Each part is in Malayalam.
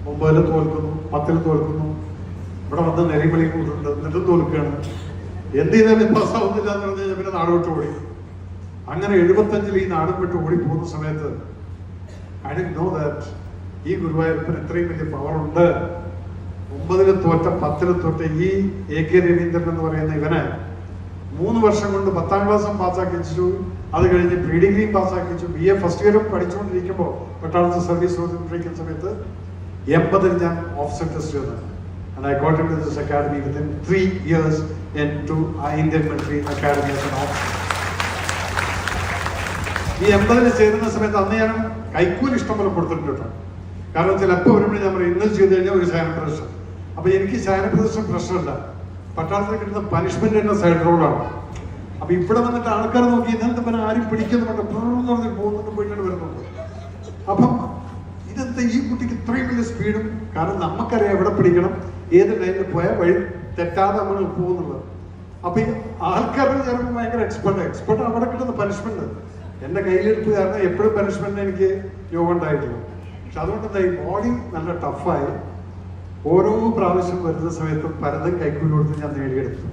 9 തോൽക്കുന്നു, 10 തോൽക്കുന്നു. ഇവിടെ വന്ന് നെറിവിളി കൂടുന്നുണ്ട്, എന്നിട്ടും തോൽക്കുകയാണ്. എന്ത് ചെയ്താലും പാസ്സാവുന്നില്ല എന്ന് പറഞ്ഞു കഴിഞ്ഞാൽ പിന്നെ നാട് വിട്ട് ഓടി. അങ്ങനെ 75 ഈ നാടും വിട്ട് ഓടിപ്പോകുന്ന സമയത്ത് ഐ ഡിഡ്ന്റ് നോ ദാറ്റ് ഈ ഗുരുവായൂരപ്പന് ഇത്രയും വലിയ പവർ ഉണ്ട്. 9 തോറ്റ 10 തോറ്റ ഈ AK രവീന്ദ്രൻ എന്ന് പറയുന്ന ഇവനെ 3 വർഷം കൊണ്ട് 10ാം ക്ലാസ്സും പാസ്സാക്കിച്ചു. അത് കഴിഞ്ഞ് പ്രീ-ഡിഗ്രിയും പാസ്സാക്കിച്ചു. BA ഫസ്റ്റ് ഇയറും പഠിച്ചുകൊണ്ടിരിക്കുമ്പോൾ പട്ടാളത്ത് സർവീസ് ചെയ്തുകൊണ്ടിരിക്കുന്ന സമയത്ത് 80 ഞാൻ ഓഫീസർ ടെസ്റ്റ് ചെയ്തത്. And I got into this academy within 3 years into Indian Military Academy as an officer. ഈ 80 ചേരുന്ന സമയത്ത് അന്ന് ഞാൻ കൈക്കൂലി ഇഷ്ടംപോലെ കൊടുത്തിട്ടുണ്ട്. കാരണം ചിലപ്പോൾ വരുമ്പോൾ ഞാൻ പറയും ഇന്നലെ ചെയ്ത് കഴിഞ്ഞാൽ ഒരു ശയനപ്രദർശനം. അപ്പൊ എനിക്ക് ശയനപ്രദർശനം പ്രശ്നമില്ല. പട്ടാളത്തിൽ കിട്ടുന്ന പനിഷ്മെന്റ് എന്ന സൈഡ് റോളാണ്. അപ്പൊ ഇവിടെ വന്നിട്ട് ആൾക്കാർ നോക്കി ഇന്നലത്തെ പിന്നെ ആരും പിടിക്കുന്നുണ്ട് പറഞ്ഞ് പോകുന്നുണ്ട് പോയിട്ടാണ് വരുന്നുണ്ട്. അപ്പം ഇതെന്താ ഈ കുട്ടിക്ക് ഇത്രയും വലിയ സ്പീഡും? കാരണം നമുക്കറിയാം എവിടെ പിടിക്കണം, ഏത് ലൈനിൽ പോയാൽ വഴി തെറ്റാതെ നമ്മൾ പോകുന്നുള്ളത്. അപ്പൊ ഈ ആൾക്കാരുടെ ചിലപ്പോൾ ഭയങ്കര എക്സ്പെർട്ട് അവിടെ കിട്ടുന്ന പനിഷ്മെന്റ് എന്റെ കയ്യിലെടുപ്പ് കാരണം എപ്പോഴും പനിഷ്മെന്റ് എനിക്ക് യോഗം ഉണ്ടായിട്ടില്ല. പക്ഷെ അതുകൊണ്ട് എന്താ ഈ ബോഡി നല്ല ടഫായി ഓരോ പ്രാവശ്യം വരുന്ന സമയത്തും പലതും കൈക്കൂലി കൊടുത്ത് ഞാൻ നേടിയെടുത്തു.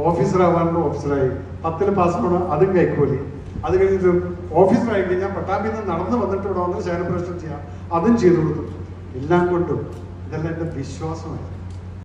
ഓഫീസറാവാനുള്ള ഓഫീസറായി, 10 പാസ്സാവണം അതും കൈക്കൂലി. അത് കഴിഞ്ഞിട്ട് ഓഫീസറായി കഴിഞ്ഞാൽ പട്ടാമ്പിയിൽ നിന്ന് നടന്നു വന്നിട്ട് ഇവിടെ വന്ന് ശയനപ്രദർശനം ചെയ്യാം അതും ചെയ്തു കൊടുത്തു. എല്ലാം കൊണ്ടും ഇതെല്ലാം എൻ്റെ വിശ്വാസമായി.